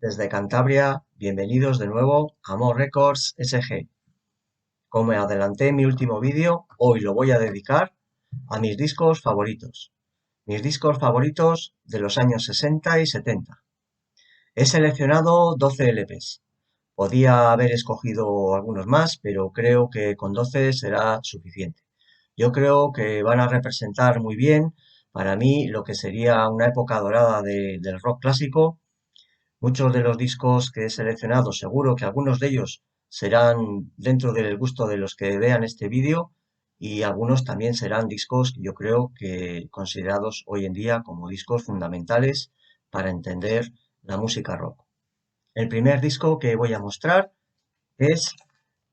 Desde Cantabria, bienvenidos de nuevo a Mo Records SG. Como adelanté en mi último vídeo, hoy lo voy a dedicar a mis discos favoritos. Mis discos favoritos de los años 60 y 70. He seleccionado 12 LPs. Podía haber escogido algunos más, pero creo que con 12 será suficiente. Yo creo que van a representar muy bien para mí lo que sería una época dorada del rock clásico. Muchos de los discos que he seleccionado, seguro que algunos de ellos serán dentro del gusto de los que vean este vídeo y algunos también serán discos, yo creo que considerados hoy en día como discos fundamentales para entender la música rock. El primer disco que voy a mostrar es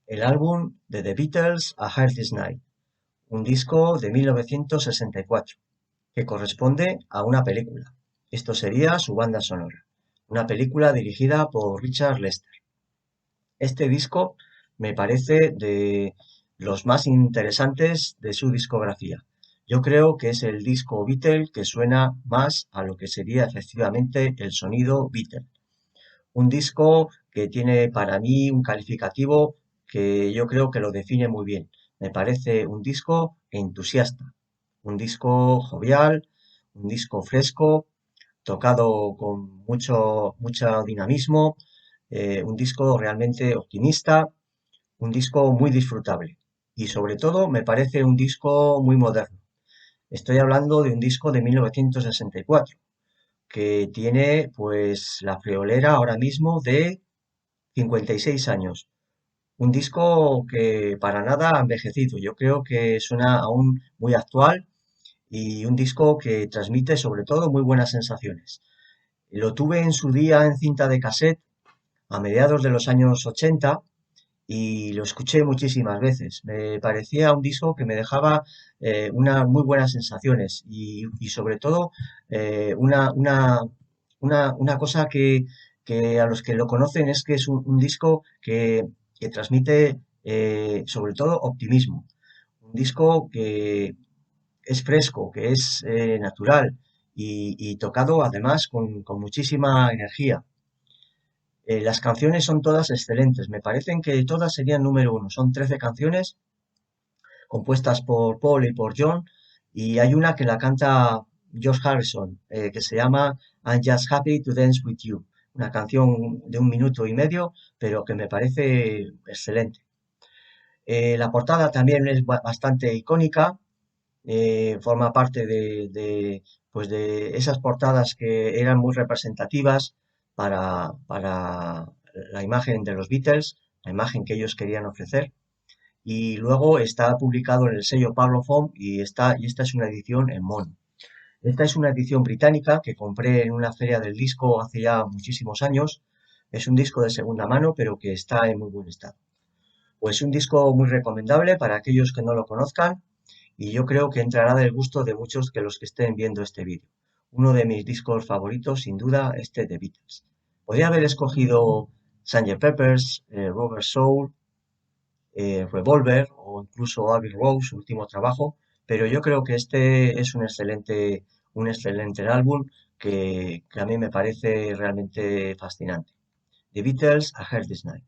el álbum de The Beatles, A Hard Day's Night, un disco de 1964 que corresponde a una película. Esto sería su banda sonora, una película dirigida por Richard Lester. Este disco me parece de los más interesantes de su discografía. Yo creo que es el disco Beatle que suena más a lo que sería efectivamente el sonido Beatle. Un disco que tiene para mí un calificativo que yo creo que lo define muy bien. Me parece un disco entusiasta, un disco jovial, un disco fresco, tocado con mucho dinamismo, un disco realmente optimista, un disco muy disfrutable. Y sobre todo me parece un disco muy moderno. Estoy hablando de un disco de 1964 que tiene pues la friolera ahora mismo de 56 años. Un disco que para nada ha envejecido. Yo creo que suena aún muy actual y un disco que transmite sobre todo muy buenas sensaciones. Lo tuve en su día en cinta de cassette a mediados de los años 80 y lo escuché muchísimas veces. Me parecía un disco que me dejaba unas muy buenas sensaciones y sobre todo una cosa que a los que lo conocen es que es un disco que transmite sobre todo optimismo. Un disco que es fresco, que es natural y tocado además con muchísima energía. Las canciones son todas excelentes, me parecen que todas serían número uno. Son 13 canciones compuestas por Paul y por John y hay una que la canta George Harrison, que se llama I'm Just Happy to Dance With You. Una canción de 1 minuto y medio, pero que me parece excelente. La portada también es bastante icónica, forma parte pues de esas portadas que eran muy representativas para la imagen de los Beatles, la imagen que ellos querían ofrecer. Y luego está publicado en el sello Parlophone y esta es una edición en mono. Esta es una edición británica que compré en una feria del disco hace ya muchísimos años. Es un disco de segunda mano, pero que está en muy buen estado. Pues un disco muy recomendable para aquellos que no lo conozcan y yo creo que entrará del gusto de muchos que los que estén viendo este vídeo. Uno de mis discos favoritos, sin duda, este de Beatles. Podría haber escogido Sgt. Pepper's, Rubber Soul, Revolver o incluso Abbey Road, su último trabajo, pero yo creo que este es un excelente álbum que a mí me parece realmente fascinante. The Beatles, A Hard Day's Night.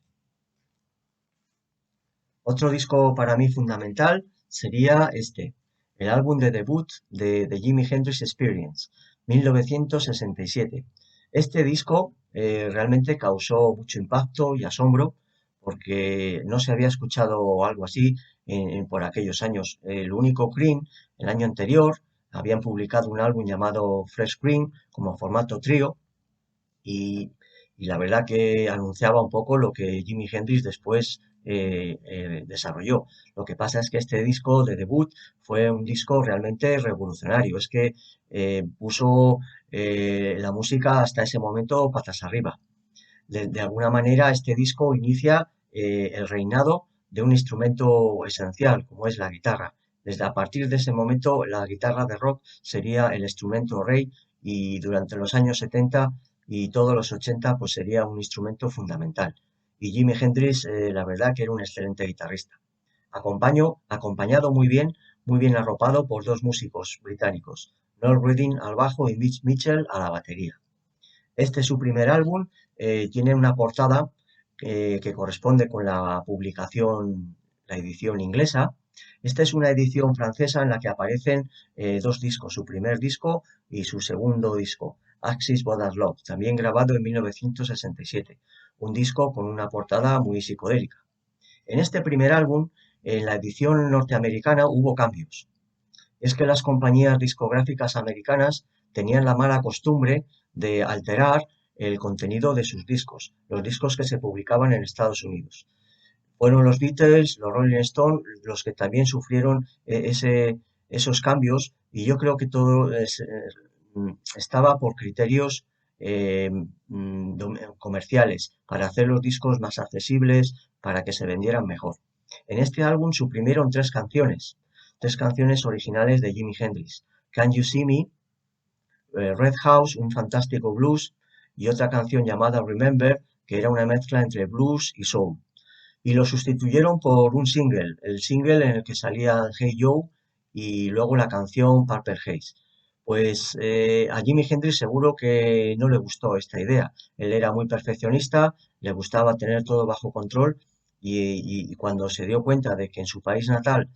Otro disco para mí fundamental sería este, el álbum de debut de Jimi Hendrix Experience, 1967. Este disco realmente causó mucho impacto y asombro porque no se había escuchado algo así por aquellos años. El único Cream, el año anterior, habían publicado un álbum llamado Fresh Cream como formato trío y, y la verdad que anunciaba un poco lo que Jimi Hendrix después desarrolló. Lo que pasa es que este disco de debut fue un disco realmente revolucionario. Es que puso la música hasta ese momento patas arriba. De alguna manera este disco inicia el reinado de un instrumento esencial como es la guitarra. Desde a partir de ese momento la guitarra de rock sería el instrumento rey y durante los años 70 y todos los 80 pues sería un instrumento fundamental. Y Jimi Hendrix la verdad que era un excelente guitarrista. Acompañado muy bien arropado por dos músicos británicos, Noel Redding al bajo y Mitch Mitchell a la batería. Este es su primer álbum, tiene una portada que corresponde con la publicación, la edición inglesa. Esta es una edición francesa en la que aparecen dos discos, su primer disco y su segundo disco, Axis Bodas Love, también grabado en 1967, un disco con una portada muy psicodélica. En este primer álbum, en la edición norteamericana, hubo cambios. Es que las compañías discográficas americanas tenían la mala costumbre de alterar el contenido de sus discos, los discos que se publicaban en Estados Unidos. Fueron los Beatles, los Rolling Stones, los que también sufrieron esos cambios, y yo creo que todo estaba por criterios comerciales, para hacer los discos más accesibles, para que se vendieran mejor. En este álbum suprimieron tres canciones originales de Jimi Hendrix: Can You See Me, Red House, un fantástico blues, y otra canción llamada Remember, que era una mezcla entre blues y soul, y lo sustituyeron por un single, el single en el que salía Hey Joe y luego la canción Purple Haze. Pues a Jimi Hendrix seguro que no le gustó esta idea. Él era muy perfeccionista, le gustaba tener todo bajo control, y cuando se dio cuenta de que en su país natal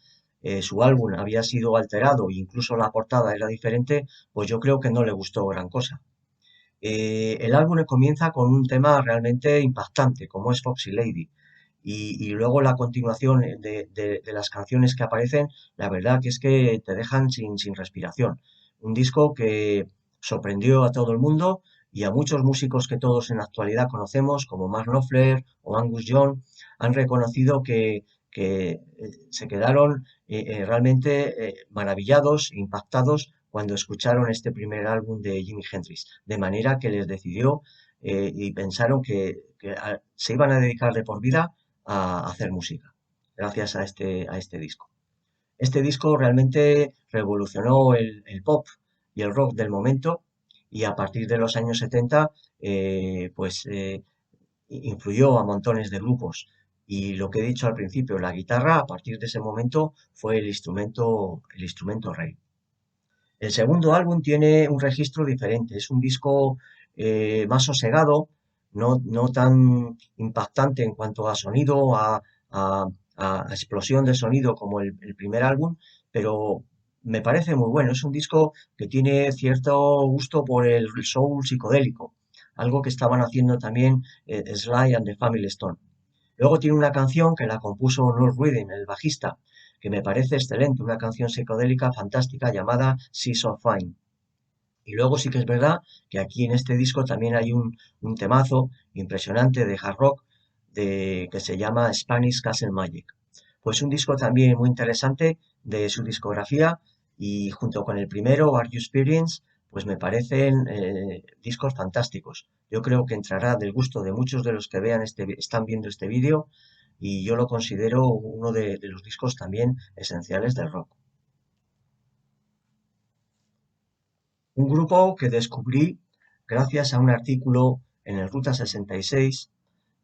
su álbum había sido alterado e incluso la portada era diferente, pues yo creo que no le gustó gran cosa. El álbum comienza con un tema realmente impactante, como es Foxy Lady, y luego la continuación de las canciones que aparecen, la verdad que es que te dejan sin respiración. Un disco que sorprendió a todo el mundo y a muchos músicos que todos en la actualidad conocemos, como Mark Knopfler o Angus Young, han reconocido que se quedaron realmente maravillados, impactados cuando escucharon este primer álbum de Jimi Hendrix, de manera que les decidió y pensaron que se iban a dedicar de por vida a hacer música, gracias a este disco. Este disco realmente revolucionó el pop y el rock del momento, y a partir de los años 70 influyó a montones de grupos. Y lo que he dicho al principio, la guitarra a partir de ese momento fue el instrumento rey. El segundo álbum tiene un registro diferente, es un disco más sosegado, no tan impactante en cuanto a sonido, a- a explosión de sonido como el primer álbum, pero me parece muy bueno. Es un disco que tiene cierto gusto por el soul psicodélico, algo que estaban haciendo también Sly and the Family Stone. Luego tiene una canción que la compuso Noel Redding, el bajista, que me parece excelente, una canción psicodélica fantástica llamada Seas of Fine. Y luego sí que es verdad que aquí en este disco también hay un temazo impresionante de hard rock que se llama Spanish Castle Magic. Pues un disco también muy interesante de su discografía, y junto con el primero, Are You Experienced, pues me parecen discos fantásticos. Yo creo que entrará del gusto de muchos de los que están viendo este vídeo, y yo lo considero uno de los discos también esenciales del rock. Un grupo que descubrí gracias a un artículo en el Ruta 66,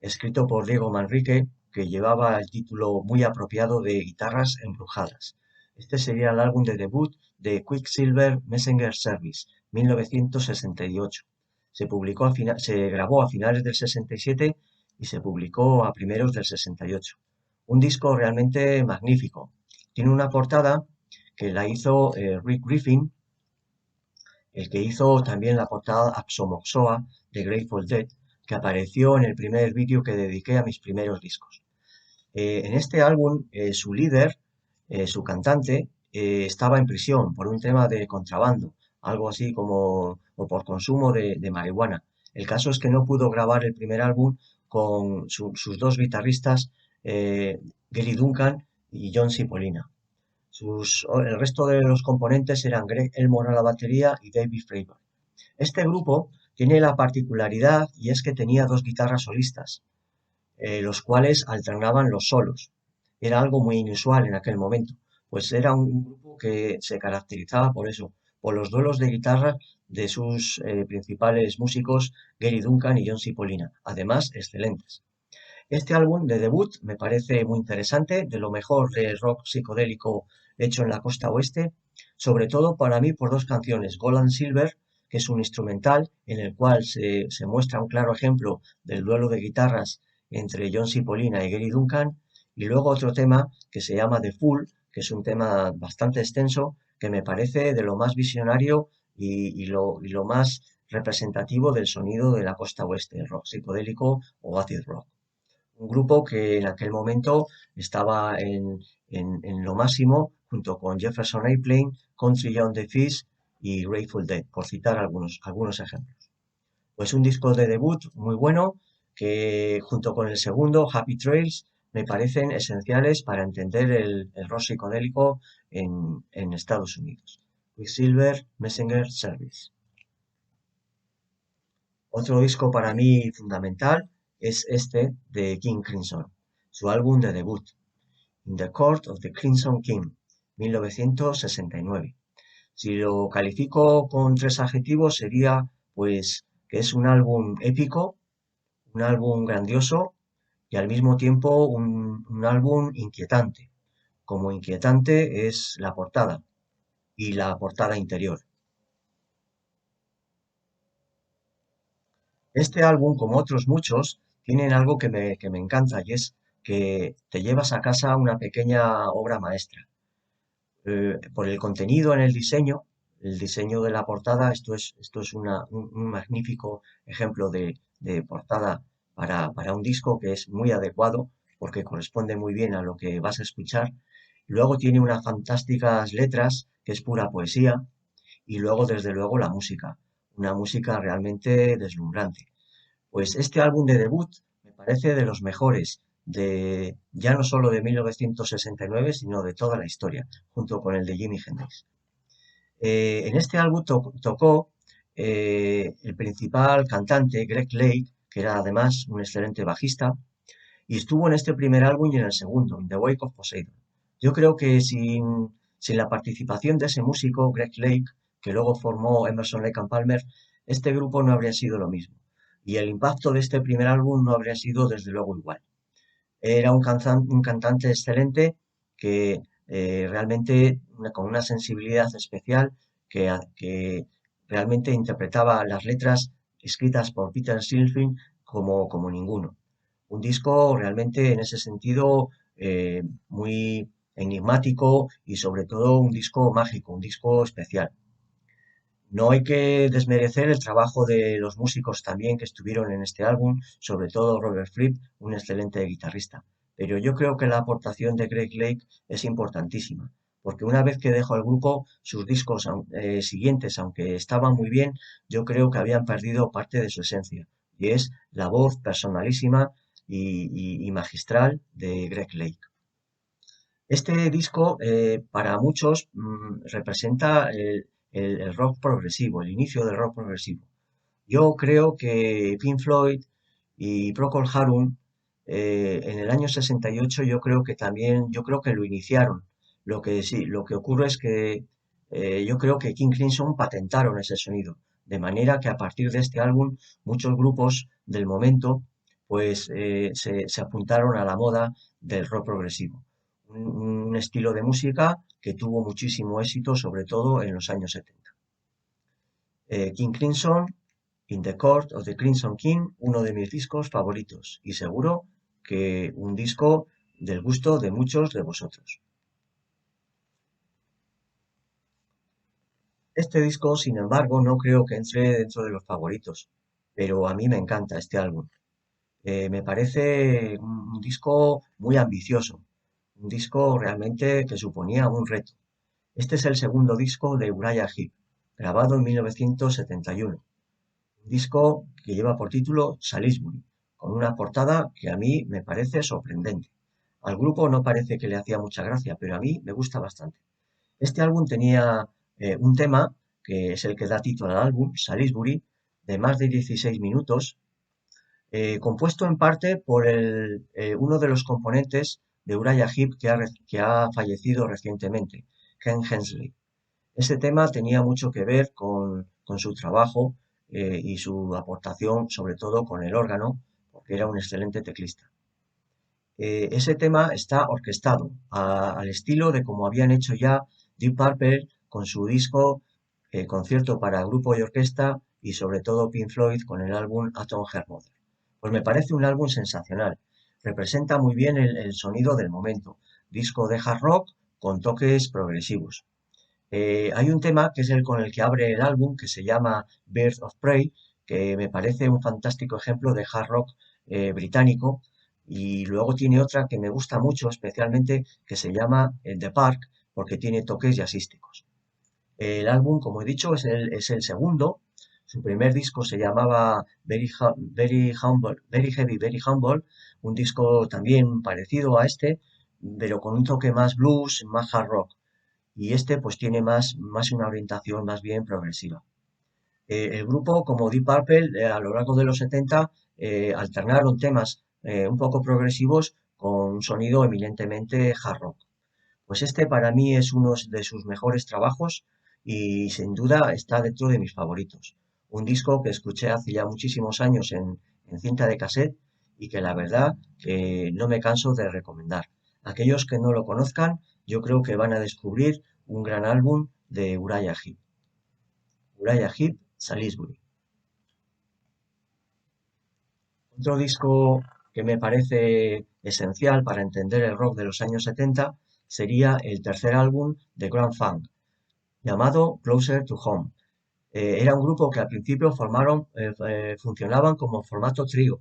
escrito por Diego Manrique, que llevaba el título muy apropiado de Guitarras Embrujadas. Este sería el álbum de debut de Quicksilver Messenger Service, 1968. Se grabó a finales del 67 y se publicó a primeros del 68. Un disco realmente magnífico. Tiene una portada que la hizo Rick Griffin, el que hizo también la portada Axomoxoa de Grateful Dead, que apareció en el primer vídeo que dediqué a mis primeros discos. En este álbum, su líder, su cantante, estaba en prisión por un tema de contrabando, algo así como o por consumo de marihuana. El caso es que no pudo grabar el primer álbum con sus dos guitarristas, Gary Duncan y John Cipollina. El resto de los componentes eran Greg Elmore a la batería y David Fravor. Este grupo tiene la particularidad, y es que tenía dos guitarras solistas, los cuales alternaban los solos. Era algo muy inusual en aquel momento, pues era un grupo que se caracterizaba por eso, por los duelos de guitarra de sus principales músicos, Gary Duncan y John Cipollina, además excelentes. Este álbum de debut me parece muy interesante, de lo mejor del rock psicodélico hecho en la costa oeste, sobre todo para mí por dos canciones, Gold and Silver, que es un instrumental en el cual se muestra un claro ejemplo del duelo de guitarras entre John Cipollina y Gary Duncan, y luego otro tema que se llama The Fool, que es un tema bastante extenso, que me parece de lo más visionario y lo más representativo del sonido de la costa oeste, el rock psicodélico o acid rock. Un grupo que en aquel momento estaba en lo máximo junto con Jefferson Airplane, Country Joe and the Fish y Grateful Dead, por citar algunos ejemplos. Pues un disco de debut muy bueno que junto con el segundo, Happy Trails, me parecen esenciales para entender el rock psicodélico en Estados Unidos. Quicksilver Messenger Service. Otro disco para mí fundamental es este de King Crimson, su álbum de debut, In the Court of the Crimson King, 1969. Si lo califico con tres adjetivos sería pues que es un álbum épico, un álbum grandioso y al mismo tiempo un álbum inquietante. Como inquietante es la portada y la portada interior. Este álbum, como otros muchos, tienen algo que me encanta y es que te llevas a casa una pequeña obra maestra. Por el contenido en el diseño de la portada, esto es un magnífico ejemplo de portada para un disco que es muy adecuado porque corresponde muy bien a lo que vas a escuchar. Luego tiene unas fantásticas letras, que es pura poesía, y luego, desde luego, la música, una música realmente deslumbrante. Pues este álbum de debut me parece de los mejores, ya no solo de 1969, sino de toda la historia, junto con el de Jimi Hendrix. En este álbum tocó el principal cantante, Greg Lake, que era además un excelente bajista, y estuvo en este primer álbum y en el segundo, In the Wake of Poseidon. Yo creo que sin la participación de ese músico, Greg Lake, que luego formó Emerson Lake and Palmer, este grupo no habría sido lo mismo. Y el impacto de este primer álbum no habría sido desde luego igual. Era un cantante excelente que realmente con una sensibilidad especial que realmente interpretaba las letras escritas por Peter Silvin como ninguno. Un disco realmente en ese sentido muy enigmático y sobre todo un disco mágico, un disco especial. No hay que desmerecer el trabajo de los músicos también que estuvieron en este álbum, sobre todo Robert Fripp, un excelente guitarrista. Pero yo creo que la aportación de Greg Lake es importantísima, porque una vez que dejó el grupo, sus discos siguientes, aunque estaban muy bien, yo creo que habían perdido parte de su esencia, y es la voz personalísima y magistral de Greg Lake. Este disco, para muchos, representa el rock progresivo, el inicio del rock progresivo. Yo creo que Pink Floyd y Procol Harum en el año 68 yo creo que lo iniciaron. Lo que sí, lo que ocurre es que yo creo que King Crimson patentaron ese sonido, de manera que a partir de este álbum muchos grupos del momento pues se apuntaron a la moda del rock progresivo. Un estilo de música que tuvo muchísimo éxito, sobre todo en los años 70. King Crimson, In the Court of the Crimson King, uno de mis discos favoritos y seguro que un disco del gusto de muchos de vosotros. Este disco, sin embargo, no creo que entre dentro de los favoritos, pero a mí me encanta este álbum. Me parece un disco muy ambicioso, un disco realmente que suponía un reto. Este es el segundo disco de Uriah Heep, grabado en 1971. Un disco que lleva por título Salisbury, con una portada que a mí me parece sorprendente. Al grupo no parece que le hacía mucha gracia, pero a mí me gusta bastante. Este álbum tenía un tema, que es el que da título al álbum, Salisbury, de más de 16 minutos, compuesto en parte por uno de los componentes de Uriah Heep que ha fallecido recientemente, Ken Hensley. Ese tema tenía mucho que ver con su trabajo y su aportación, sobre todo con el órgano, porque era un excelente teclista. Ese tema está orquestado al estilo de como habían hecho ya Deep Purple con su disco concierto para grupo y orquesta y sobre todo Pink Floyd con el álbum Atom Heart Mother. Pues me parece un álbum sensacional. Representa muy bien el sonido del momento. Disco de hard rock con toques progresivos. Hay un tema que es el con el que abre el álbum, que se llama Birds of Prey, que me parece un fantástico ejemplo de hard rock británico. Y luego tiene otra que me gusta mucho, especialmente, que se llama The Park, porque tiene toques jazzísticos. El álbum, como he dicho, es el segundo. Su primer disco se llamaba Very Humble, Very Heavy, Very Humble, un disco también parecido a este, pero con un toque más blues, más hard rock. Y este pues tiene más una orientación más bien progresiva. El grupo, como Deep Purple, a lo largo de los 70 alternaron temas un poco progresivos con un sonido eminentemente hard rock. Pues este para mí es uno de sus mejores trabajos y sin duda está dentro de mis favoritos. Un disco que escuché hace ya muchísimos años en cinta de cassette y que la verdad que no me canso de recomendar. Aquellos que no lo conozcan, yo creo que van a descubrir un gran álbum de Uriah Heep. Uriah Heep, Salisbury. Otro disco que me parece esencial para entender el rock de los años 70 sería el tercer álbum de Grand Funk, llamado Closer to Home. Era un grupo que al principio funcionaban como formato trío.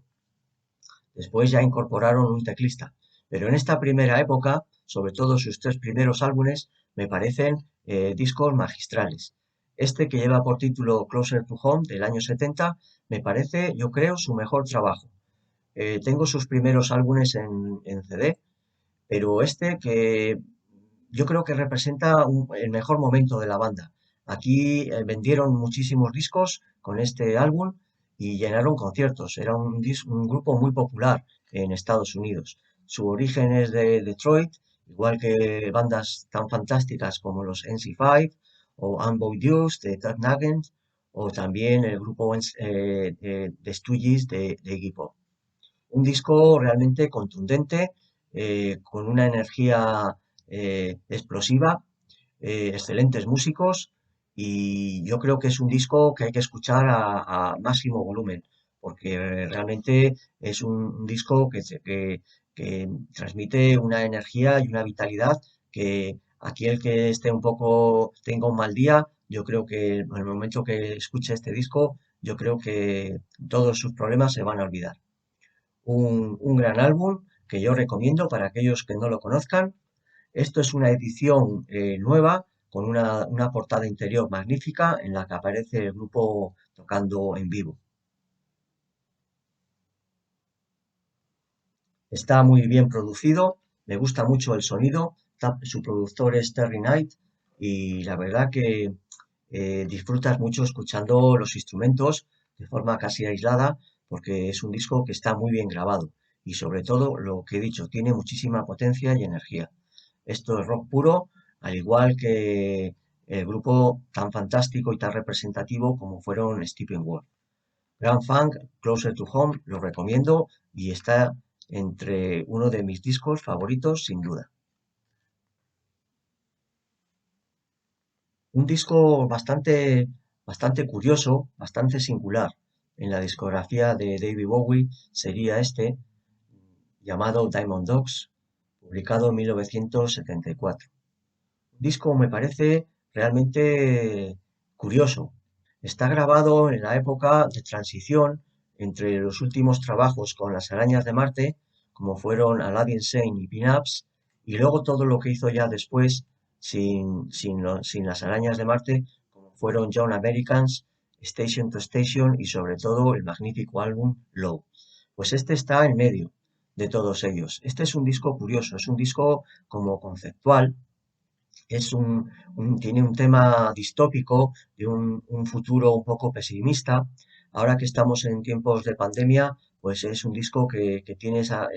Después ya incorporaron un teclista. Pero en esta primera época, sobre todo sus tres primeros álbumes, me parecen discos magistrales. Este que lleva por título Closer to Home del año 70, me parece, yo creo, su mejor trabajo. Tengo sus primeros álbumes en CD, pero este que yo creo que representa el mejor momento de la banda. Aquí vendieron muchísimos discos con este álbum y llenaron conciertos. Era un grupo muy popular en Estados Unidos. Su origen es de Detroit, igual que bandas tan fantásticas como los NC5 o Unbound Youth de Ted Nugent o también el grupo de Stooges de Iggy Pop. Un disco realmente contundente, con una energía explosiva, excelentes músicos y yo creo que es un disco que hay que escuchar a máximo volumen porque realmente es un disco que transmite una energía y una vitalidad que aquí el que esté un poco, tenga un mal día, yo creo que en el momento que escuche este disco, yo creo que todos sus problemas se van a olvidar. Un gran álbum que yo recomiendo para aquellos que no lo conozcan. Esto es una edición nueva con una portada interior magnífica en la que aparece el grupo tocando en vivo. Está muy bien producido, me gusta mucho el sonido, su productor es Terry Knight y la verdad que disfrutas mucho escuchando los instrumentos de forma casi aislada porque es un disco que está muy bien grabado y sobre todo lo que he dicho, tiene muchísima potencia y energía. Esto es rock puro, al igual que el grupo tan fantástico y tan representativo como fueron Steppenwolf. Grand Funk, Closer to Home, lo recomiendo y está entre uno de mis discos favoritos sin duda. Un disco bastante curioso, bastante singular en la discografía de David Bowie sería este, llamado Diamond Dogs, publicado en 1974. Un disco me parece realmente curioso. Está grabado en la época de transición entre los últimos trabajos con las arañas de Marte, como fueron Aladdin Sane y Pin-Ups, y luego todo lo que hizo ya después sin las arañas de Marte, como fueron Young Americans, Station to Station y sobre todo el magnífico álbum Low. Pues este está en medio de todos ellos. Este es un disco curioso, es un disco como conceptual, tiene un tema distópico de un futuro un poco pesimista. Ahora que estamos en tiempos de pandemia, pues es un disco que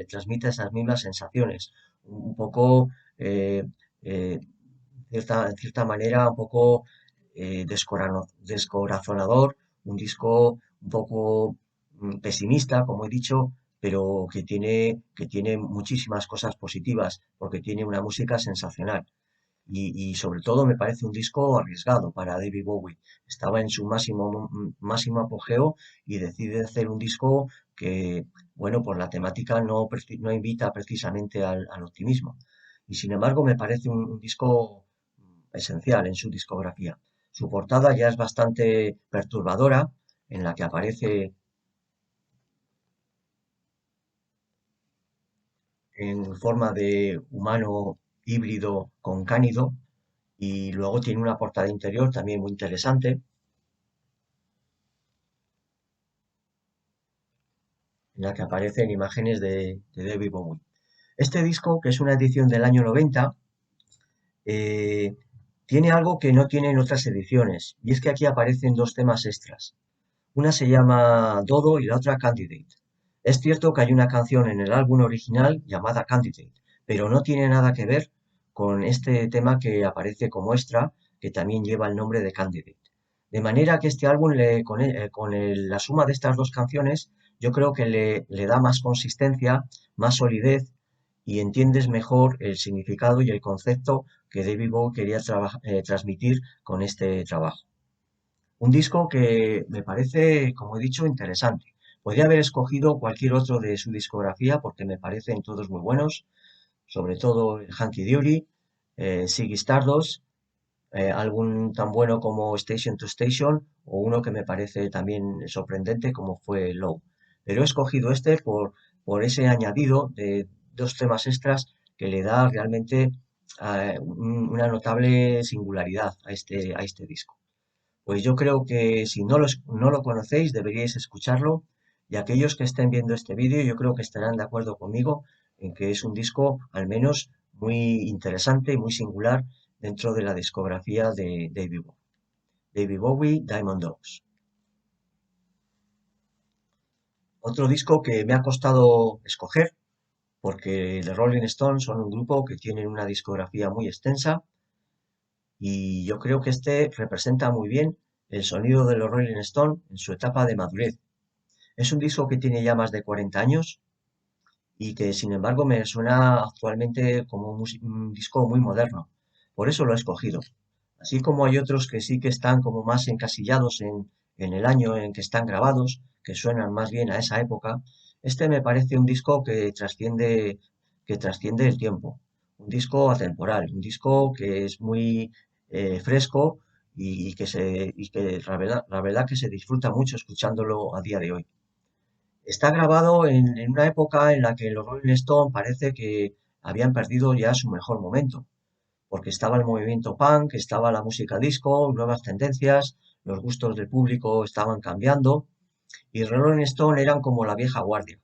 transmite esas mismas sensaciones. Un poco, eh, en cierta manera, un poco descorazonador, un disco un poco pesimista, como he dicho, pero que tiene muchísimas cosas positivas, porque tiene una música sensacional. y sobre todo me parece un disco arriesgado para David Bowie. Estaba en su máximo apogeo y decide hacer un disco que, bueno, por la temática no invita precisamente al optimismo. Y sin embargo me parece un disco esencial en su discografía. Su portada ya es bastante perturbadora, en la que aparece en forma de humano híbrido con cánido, y luego tiene una portada interior también muy interesante, en la que aparecen imágenes de David Bowie. Este disco, que es una edición del año 90, eh, tiene algo que no tienen otras ediciones, y es que aquí aparecen dos temas extras. Una se llama Dodo y la otra Candidate. Es cierto que hay una canción en el álbum original llamada Candidate, pero no tiene nada que ver con este tema que aparece como extra, que también lleva el nombre de Candidate. De manera que este álbum, la suma de estas dos canciones, yo creo que le da más consistencia, más solidez, y entiendes mejor el significado y el concepto que David Bowie quería transmitir con este trabajo. Un disco que me parece, como he dicho, interesante. Podría haber escogido cualquier otro de su discografía porque me parecen todos muy buenos, sobre todo el Hunky Dory, Ziggy Stardust, álbum tan bueno como Station to Station, o uno que me parece también sorprendente como fue Low. Pero he escogido este por ese añadido de dos temas extras que le da realmente una notable singularidad a este disco. Pues yo creo que si no lo conocéis, deberíais escucharlo, y aquellos que estén viendo este vídeo, yo creo que estarán de acuerdo conmigo en que es un disco al menos muy interesante y muy singular dentro de la discografía de David Bowie. David Bowie, Diamond Dogs. Otro disco que me ha costado escoger, porque The Rolling Stones son un grupo que tienen una discografía muy extensa, y yo creo que este representa muy bien el sonido de los Rolling Stones en su etapa de madurez. Es un disco que tiene ya más de 40 años y que sin embargo me suena actualmente como un disco muy moderno. Por eso lo he escogido. Así como hay otros que sí que están como más encasillados en el año en que están grabados, que suenan más bien a esa época, este me parece un disco que trasciende el tiempo. Un disco atemporal, un disco que es muy fresco y que la verdad que se disfruta mucho escuchándolo a día de hoy. Está grabado en una época en la que los Rolling Stones parece que habían perdido ya su mejor momento, porque estaba el movimiento punk, estaba la música disco, nuevas tendencias, los gustos del público estaban cambiando, y los Rolling Stones eran como la vieja guardia.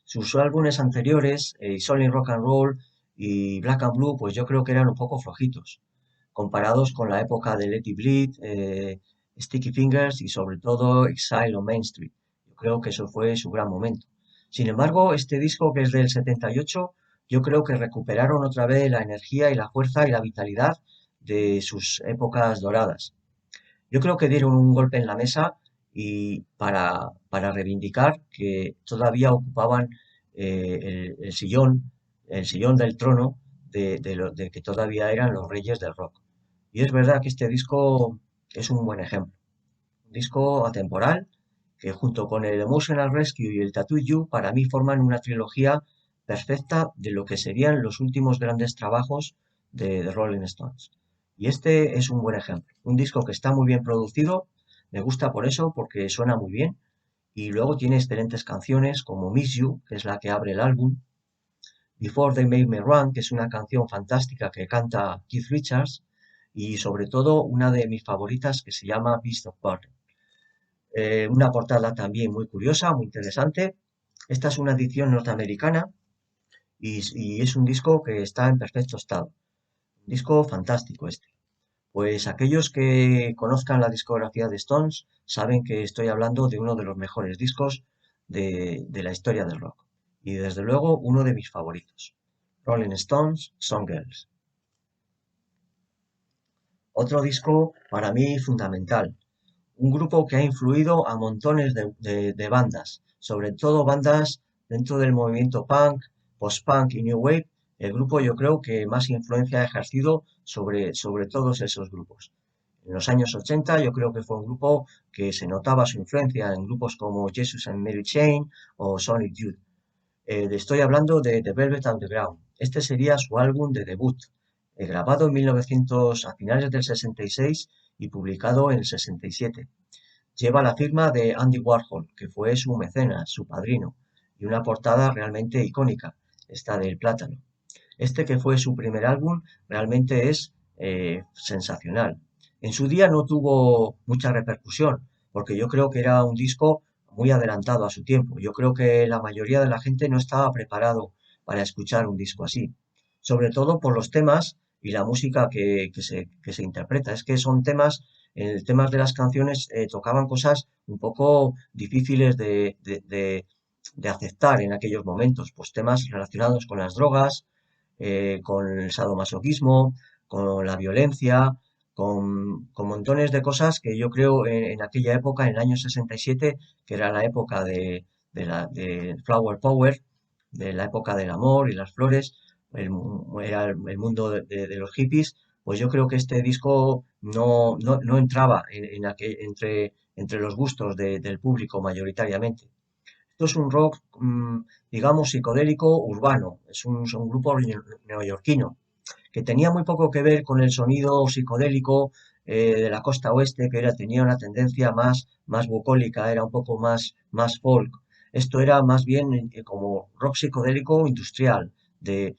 Sus álbumes anteriores, Solid Rock and Roll y Black and Blue, pues yo creo que eran un poco flojitos, comparados con la época de Let It Bleed, Sticky Fingers y sobre todo Exile on Main Street. Yo creo que eso fue su gran momento. Sin embargo, este disco que es del 78, yo creo que recuperaron otra vez la energía y la fuerza y la vitalidad de sus épocas doradas. Yo creo que dieron un golpe en la mesa y para reivindicar que todavía ocupaban el sillón del trono de que todavía eran los reyes del rock. Y es verdad que este disco es un buen ejemplo. Un disco atemporal que junto con el Emotional Rescue y el Tattoo You para mí forman una trilogía perfecta de lo que serían los últimos grandes trabajos de Rolling Stones. Y este es un buen ejemplo. Un disco que está muy bien producido, me gusta por eso, porque suena muy bien, y luego tiene excelentes canciones como Miss You, que es la que abre el álbum, Before They Made Me Run, que es una canción fantástica que canta Keith Richards, y sobre todo una de mis favoritas que se llama Beast of Burden. Una portada también muy curiosa, muy interesante. Esta es una edición norteamericana y es un disco que está en perfecto estado. Un disco fantástico este. Pues aquellos que conozcan la discografía de Stones saben que estoy hablando de uno de los mejores discos de la historia del rock. Y desde luego uno de mis favoritos. Rolling Stones, Songbirds. Otro disco para mí fundamental. Un grupo que ha influido a montones de bandas, sobre todo bandas dentro del movimiento punk, post-punk y new wave. El grupo yo creo que más influencia ha ejercido sobre todos esos grupos. En los años 80 yo creo que fue un grupo que se notaba su influencia en grupos como Jesus and Mary Chain o Sonic Youth. Estoy hablando de The Velvet Underground. Este sería su álbum de debut, grabado en 1900, a finales del 66 y publicado en el 67. Lleva la firma de Andy Warhol, que fue su mecenas, su padrino, y una portada realmente icónica, esta del plátano. Este que fue su primer álbum realmente es sensacional. En su día no tuvo mucha repercusión, porque yo creo que era un disco muy adelantado a su tiempo. Yo creo que la mayoría de la gente no estaba preparado para escuchar un disco así, sobre todo por los temas y la música que se interpreta. Es que son temas, en temas de las canciones tocaban cosas un poco difíciles de aceptar en aquellos momentos, pues temas relacionados con las drogas, con el sadomasoquismo, con la violencia, con montones de cosas que yo creo en aquella época, en el año 67, que era la época de Flower Power, de la época del amor y las flores, era el mundo de los hippies, pues yo creo que este disco no entraba entre los gustos del público mayoritariamente. Esto es un rock, digamos, psicodélico urbano. Es un grupo neoyorquino que tenía muy poco que ver con el sonido psicodélico de la costa oeste, tenía una tendencia más bucólica, era un poco más folk. Esto era más bien como rock psicodélico industrial de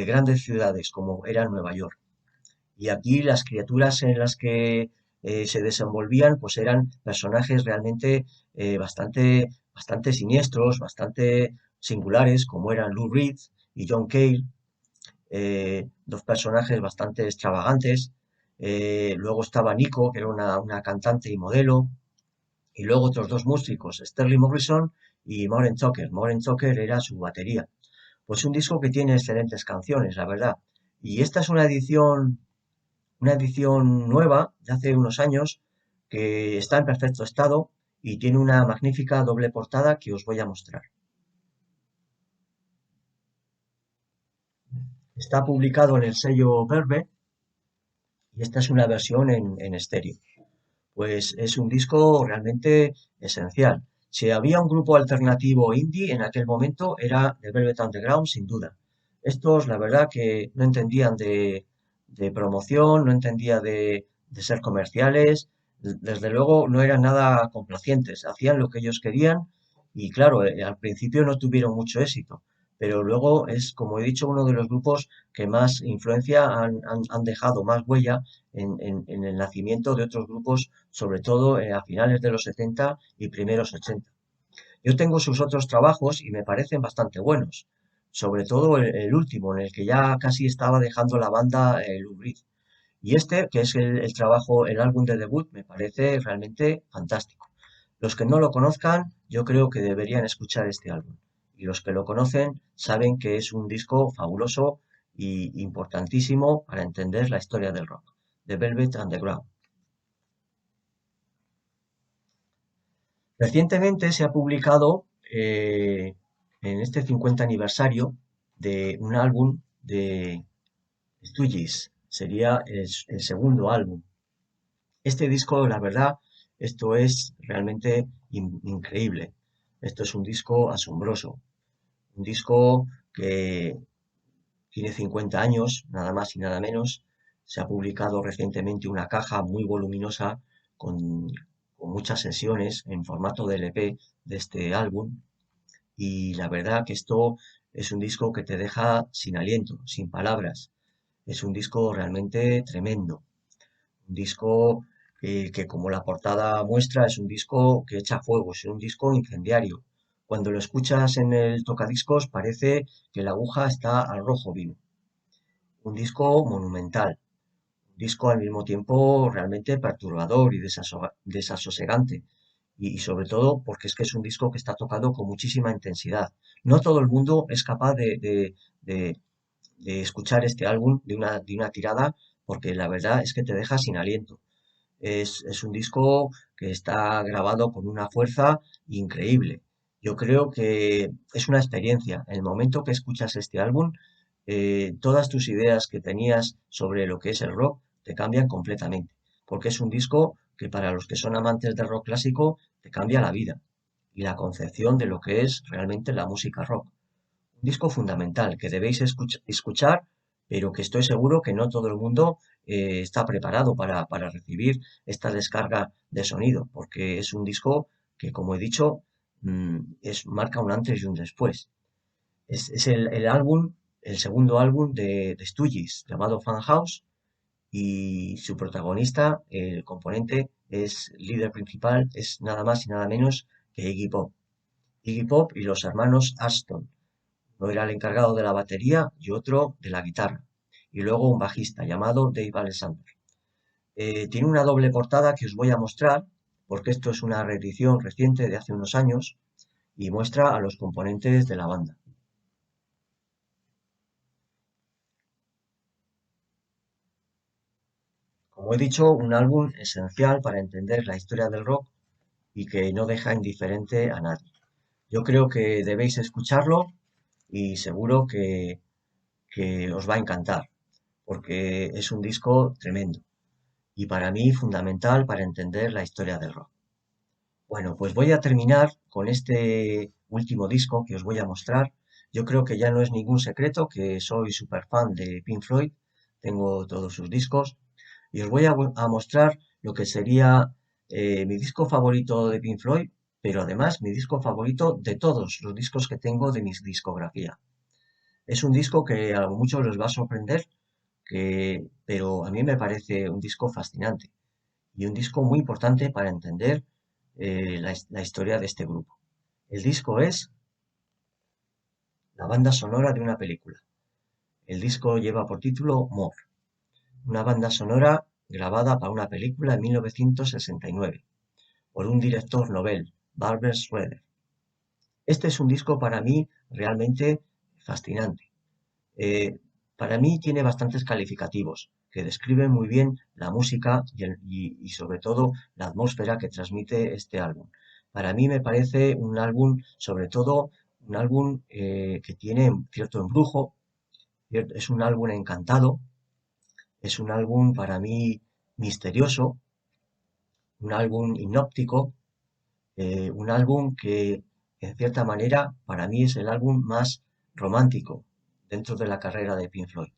grandes ciudades, como era Nueva York. Y aquí las criaturas en las que se desenvolvían, pues eran personajes realmente bastante siniestros, bastante singulares, como eran Lou Reed y John Cale, dos personajes bastante extravagantes. Luego estaba Nico, que era una cantante y modelo, y luego otros dos músicos, Sterling Morrison y Maureen Tucker. Maureen Tucker era su batería. Pues un disco que tiene excelentes canciones, la verdad. Y esta es una edición nueva de hace unos años que está en perfecto estado y tiene una magnífica doble portada que os voy a mostrar. Está publicado en el sello Verve y esta es una versión en estéreo. Pues es un disco realmente esencial. Si había un grupo alternativo indie en aquel momento era The Velvet Underground, sin duda. Estos, la verdad, que no entendían de promoción, no entendían de ser comerciales, desde luego no eran nada complacientes, hacían lo que ellos querían y claro, al principio no tuvieron mucho éxito, pero luego es, como he dicho, uno de los grupos que más influencia han dejado, más huella en el nacimiento de otros grupos, sobre todo a finales de los 70 y primeros 80. Yo tengo sus otros trabajos y me parecen bastante buenos, sobre todo el último, en el que ya casi estaba dejando la banda Lou Reed. Y este, que es el trabajo, el álbum de debut, me parece realmente fantástico. Los que no lo conozcan, yo creo que deberían escuchar este álbum. Y los que lo conocen saben que es un disco fabuloso y importantísimo para entender la historia del rock. The Velvet Underground. Recientemente se ha publicado en este 50 aniversario de un álbum de Stooges. Sería el segundo álbum. Este disco, la verdad, esto es realmente increíble. Esto es un disco asombroso. Un disco que tiene 50 años, nada más y nada menos. Se ha publicado recientemente una caja muy voluminosa con muchas sesiones en formato de LP de este álbum. Y la verdad que esto es un disco que te deja sin aliento, sin palabras. Es un disco realmente tremendo. Un disco que, como la portada muestra, es un disco que echa fuego, es un disco incendiario. Cuando lo escuchas en el tocadiscos parece que la aguja está al rojo vivo. Un disco monumental, un disco al mismo tiempo realmente perturbador y desasosegante. Y sobre todo porque es que es un disco que está tocado con muchísima intensidad. No todo el mundo es capaz de escuchar este álbum de una tirada porque la verdad es que te deja sin aliento. Es un disco que está grabado con una fuerza increíble. Yo creo que es una experiencia. En el momento que escuchas este álbum, todas tus ideas que tenías sobre lo que es el rock te cambian completamente, porque es un disco que para los que son amantes del rock clásico te cambia la vida y la concepción de lo que es realmente la música rock. Un disco fundamental que debéis escuchar, pero que estoy seguro que no todo el mundo está preparado para recibir esta descarga de sonido, porque es un disco que, como he dicho, marca un antes y un después. Es el álbum, el segundo álbum de Stooges, llamado Fan House, y su protagonista, el componente, es líder principal, es nada más y nada menos que Iggy Pop. Iggy Pop y los hermanos Aston. Uno era el encargado de la batería y otro de la guitarra. Y luego un bajista llamado Dave Alexander. Tiene una doble portada que os voy a mostrar, porque esto es una reedición reciente de hace unos años y muestra a los componentes de la banda. Como he dicho, un álbum esencial para entender la historia del rock y que no deja indiferente a nadie. Yo creo que debéis escucharlo y seguro que os va a encantar, porque es un disco tremendo y para mí fundamental para entender la historia del rock. Bueno, pues voy a terminar con este último disco que os voy a mostrar. Yo creo que ya no es ningún secreto que soy súper fan de Pink Floyd, tengo todos sus discos y os voy a mostrar lo que sería mi disco favorito de Pink Floyd, pero además mi disco favorito de todos los discos que tengo de mi discografía. Es un disco que a muchos les va a sorprender, pero a mí me parece un disco fascinante y un disco muy importante para entender la historia de este grupo. El disco es la banda sonora de una película. El disco lleva por título More, una banda sonora grabada para una película en 1969 por un director novel, Barbra Schroeder. Este es un disco para mí realmente fascinante. Eh, para mí tiene bastantes calificativos que describen muy bien la música y sobre todo la atmósfera que transmite este álbum. Para mí me parece un álbum, sobre todo, un álbum que tiene cierto embrujo, es un álbum encantado, es un álbum para mí misterioso, un álbum hipnóptico, un álbum que en cierta manera para mí es el álbum más romántico dentro de la carrera de Pink Floyd.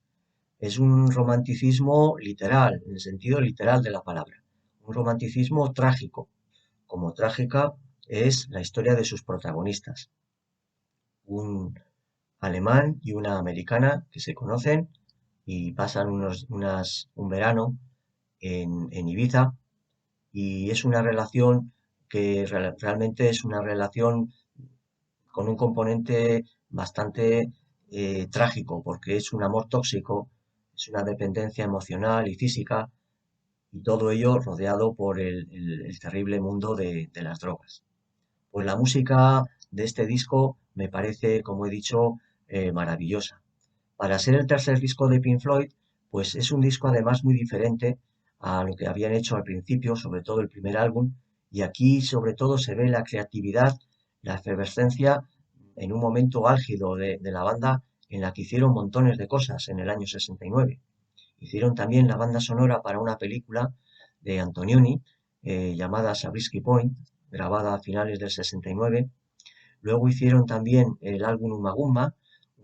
Es un romanticismo literal, en el sentido literal de la palabra. Un romanticismo trágico, como trágica es la historia de sus protagonistas. Un alemán y una americana que se conocen y pasan un verano en Ibiza y es una relación que realmente es una relación con un componente bastante trágico, porque es un amor tóxico, es una dependencia emocional y física, y todo ello rodeado por el terrible mundo de las drogas. Pues la música de este disco me parece, como he dicho, maravillosa. Para ser el tercer disco de Pink Floyd, pues es un disco además muy diferente a lo que habían hecho al principio, sobre todo el primer álbum, y aquí sobre todo se ve la creatividad, la efervescencia en un momento álgido de la banda en la que hicieron montones de cosas en el año 69. Hicieron también la banda sonora para una película de Antonioni llamada Zabriskie Point, grabada a finales del 69. Luego hicieron también el álbum Umagumba,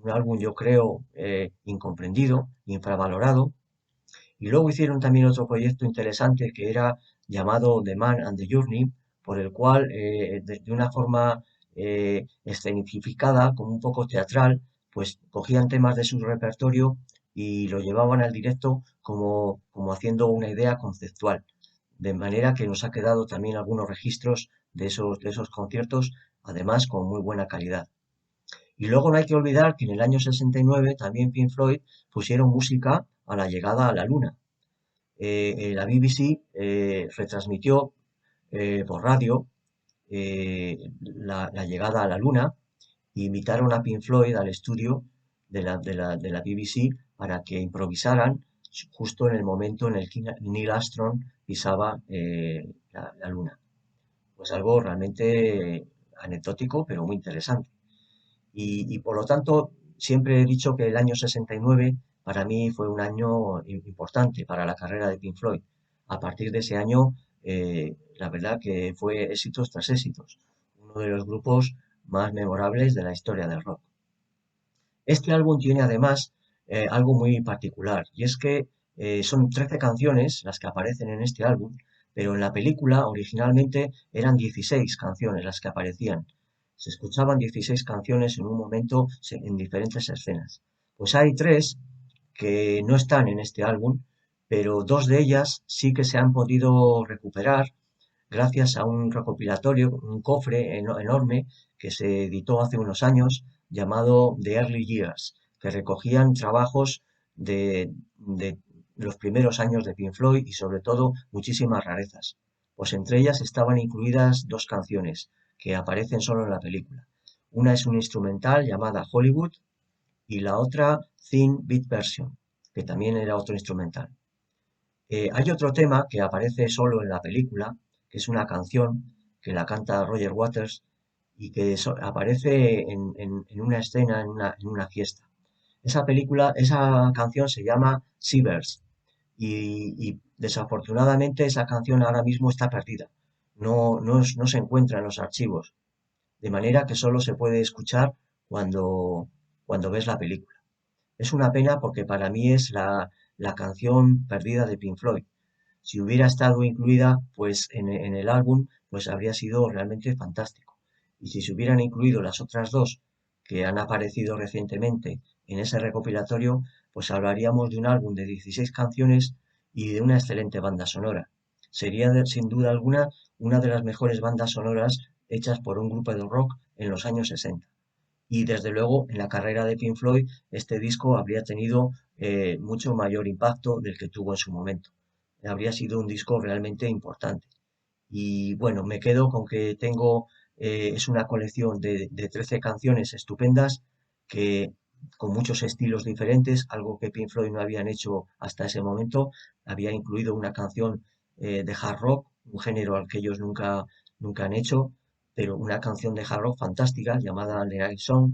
un álbum yo creo incomprendido, infravalorado. Y luego hicieron también otro proyecto interesante que era llamado The Man and the Journey, por el cual de una forma escenificada, como un poco teatral, pues cogían temas de su repertorio y lo llevaban al directo como haciendo una idea conceptual. De manera que nos ha quedado también algunos registros de esos conciertos, además con muy buena calidad. Y luego no hay que olvidar que en el año 69 también Pink Floyd pusieron música a la llegada a la Luna. La BBC retransmitió por radio la llegada a la Luna e invitaron a Pink Floyd al estudio de la BBC para que improvisaran justo en el momento en el que Neil Armstrong pisaba la Luna. Pues algo realmente anecdótico, pero muy interesante. Y por lo tanto, siempre he dicho que el año 69 para mí fue un año importante para la carrera de Pink Floyd. A partir de ese año, la verdad que fue éxitos tras éxitos. Uno de los grupos más memorables de la historia del rock. Este álbum tiene además algo muy particular, y es que son 13 canciones las que aparecen en este álbum, pero en la película originalmente eran 16 canciones las que aparecían. Se escuchaban 16 canciones en un momento en diferentes escenas. Pues hay tres que no están en este álbum, pero dos de ellas sí que se han podido recuperar gracias a un recopilatorio, un cofre enorme que se editó hace unos años llamado The Early Years, que recogían trabajos de los primeros años de Pink Floyd y sobre todo muchísimas rarezas. Pues entre ellas estaban incluidas dos canciones que aparecen solo en la película. Una es un instrumental llamada Hollywood y la otra Thin Beat Version, que también era otro instrumental. Hay otro tema que aparece solo en la película, que es una canción que la canta Roger Waters y que aparece en una escena, en una fiesta. Esa canción se llama Seabirds y desafortunadamente esa canción ahora mismo está perdida. No se encuentra en los archivos, de manera que solo se puede escuchar cuando ves la película. Es una pena porque para mí es la canción perdida de Pink Floyd. Si hubiera estado incluida pues en el álbum, pues habría sido realmente fantástico. Y si se hubieran incluido las otras dos que han aparecido recientemente en ese recopilatorio, pues hablaríamos de un álbum de 16 canciones y de una excelente banda sonora. Sería sin duda alguna una de las mejores bandas sonoras hechas por un grupo de rock en los años 60. Y desde luego en la carrera de Pink Floyd este disco habría tenido mucho mayor impacto del que tuvo en su momento. Habría sido un disco realmente importante. Y bueno, me quedo con que es una colección de 13 canciones estupendas que con muchos estilos diferentes, algo que Pink Floyd no habían hecho hasta ese momento. Había incluido una canción de hard rock, un género al que ellos nunca han hecho, pero una canción de hard rock fantástica llamada The Night Song.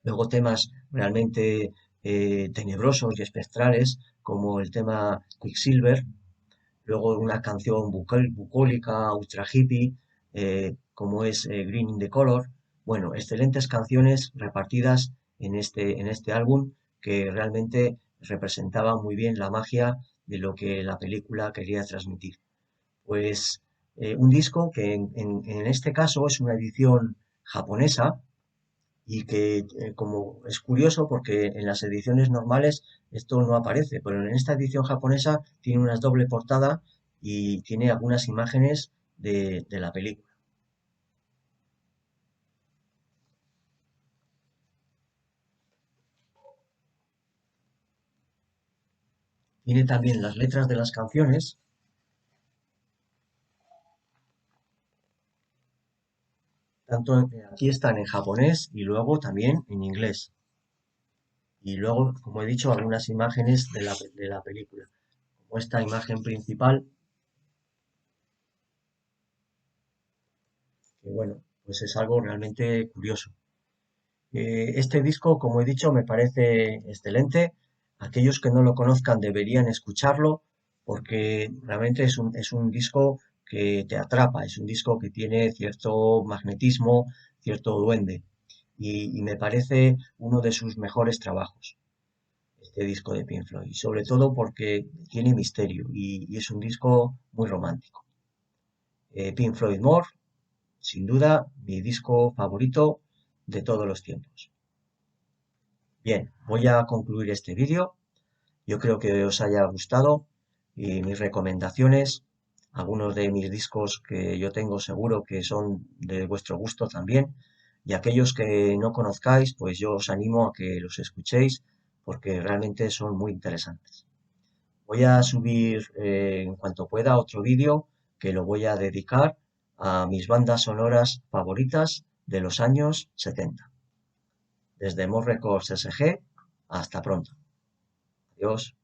Luego temas realmente tenebrosos y espectrales, como el tema Quicksilver. Luego una canción bucólica, ultra hippie, como es Green in the Color. Bueno, excelentes canciones repartidas en este álbum que realmente representaban muy bien la magia de lo que la película quería transmitir. Pues un disco que en este caso es una edición japonesa y que como es curioso porque en las ediciones normales esto no aparece, pero en esta edición japonesa tiene una doble portada y tiene algunas imágenes de la película. Tiene también las letras de las canciones, aquí están en japonés y luego también en inglés. Y luego, como he dicho, algunas imágenes de la película, como esta imagen principal, que bueno, pues es algo realmente curioso. Este disco, como he dicho, me parece excelente. Aquellos que no lo conozcan deberían escucharlo porque realmente es un disco que te atrapa, es un disco que tiene cierto magnetismo, cierto duende y me parece uno de sus mejores trabajos, este disco de Pink Floyd, y sobre todo porque tiene misterio y es un disco muy romántico. Pink Floyd More, sin duda, mi disco favorito de todos los tiempos. Bien, voy a concluir este vídeo. Yo creo que os haya gustado y mis recomendaciones, algunos de mis discos que yo tengo seguro que son de vuestro gusto también. Y aquellos que no conozcáis, pues yo os animo a que los escuchéis porque realmente son muy interesantes. Voy a subir en cuanto pueda otro vídeo que lo voy a dedicar a mis bandas sonoras favoritas de los años 70. Desde More Records SG, hasta pronto. Adiós.